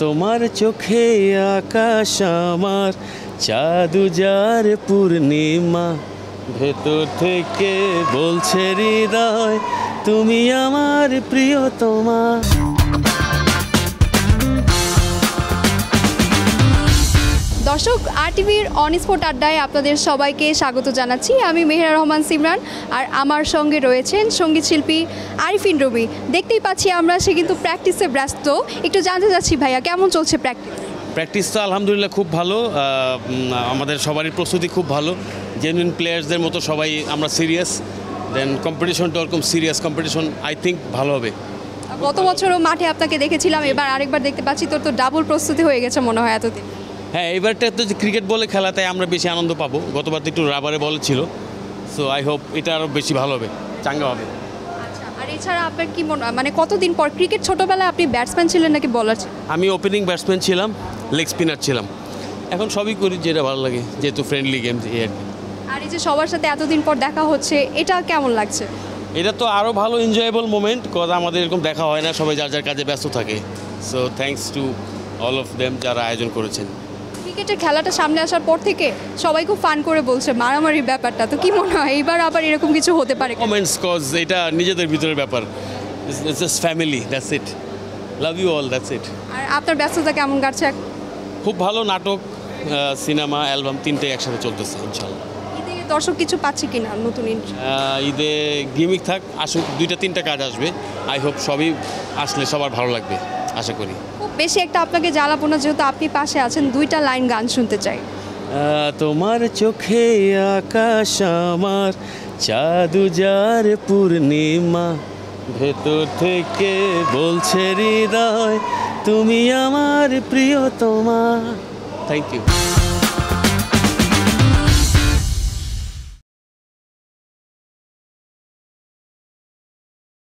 তোমার চোখে আকাশ আমার, চাঁদ উজার পূর্ণিমা, ভেতর থেকে বলছে হৃদয় তুমি আমার প্রিয়তমা। দর্শক, আরটিভির অন স্পট আড্ডায় আপনাদের সবাইকে স্বাগত জানাচ্ছি। আমি মেহেরা রহমান সিমরান, আর আমার সঙ্গে রয়েছেন সঙ্গীত শিল্পী আরিফিন রবি। দেখতেই পাচ্ছি আমরা, সে কিন্তু প্র্যাকটিসে ব্যস্ত। একটু জানতে চাচ্ছি ভাইয়া, কেমন চলছে প্র্যাকটিস? প্র্যাকটিস তো আলহামদুলিল্লাহ খুব ভালো, আমাদের সবারই প্রস্তুতি খুব ভালো, জেনুইন প্লেয়ার্সদের মতো সবাই আমরা সিরিয়াস। দেন কম্পিটিশনটা ওরকম সিরিয়াস কম্পিটিশন, আই থিঙ্ক ভালো হবে। গত বছরও মাঠে আপনাকে দেখেছিলাম, এবার আরেকবার দেখতে পাচ্ছি, তোর তো ডাবল প্রস্তুতি হয়ে গেছে মনে হয় এতদিন। হ্যাঁ, এবারটা তো যে ক্রিকেট বলে খেলা, তাই আমরা বেশি আনন্দ পাবো। গতবার তো একটু রাবারে বল ছিল, সো আই হোপ এটা আরও বেশি ভালো হবে, চাঙ্গা হবে। আচ্ছা, আর এছাড়া আপনার কি মানে কতদিন পর ক্রিকেট, ছোটোবেলায় আপনি ব্যাটসম্যান ছিলেন নাকি বলার ছিলেন? আমি ওপেনিং ব্যাটসম্যান ছিলাম, লেগ স্পিনার ছিলাম, এখন সবই করি যেটা ভালো লাগে, যেহেতু ফ্রেন্ডলি গেমস এই আর কি। আর এই যে সবার সাথে এতদিন পর দেখা হচ্ছে, এটা কেমন লাগছে? এটা তো আরও ভালো এনজয়েবল মোমেন্ট, কজ আমাদের এরকম দেখা হয় না, সবাই যার যার কাজে ব্যস্ত থাকে। So thanks to all of them যারা আয়োজন করেছেন। ক্রিকেটের খেলাটা সামনে আসার পর থেকে সবাই খুব ফান করে বলছে মারামারির ব্যাপারটা, তো কি মনে হয় এইবার আবার এরকম কিছু হতে পারে? কমেন্টস, কজ এটা নিজেদের ভিতরের ব্যাপার, it's just family, that's it, love you all, that's it. আর আপনার ব্যস্ততা কেমন কাটছে? খুব ভালো, নাটক, সিনেমা, অ্যালবাম তিনটেই একসাথে চলতেছে ইনশাল্লাহ। ঈদে দর্শক কিছু পাচ্ছে কিনা নতুন? ঈদে গিমিক থাক, আসুক, 2-3টা কাজ আসবে, আই হোপ সবই আসলে সবার ভালো লাগবে আশা করি। খুব বেশি একটা আপনাকে জ্বালাবো না, যেহেতু আপনি পাশে আছেন, 2টা লাইন গান শুনতে চাই। তোমার চোখে আকাশ আমার, চাঁদ উজার পূর্ণিমা, ভেতর থেকে বলছে হৃদয় তুমি আমার প্রিয়তমা। Thank you.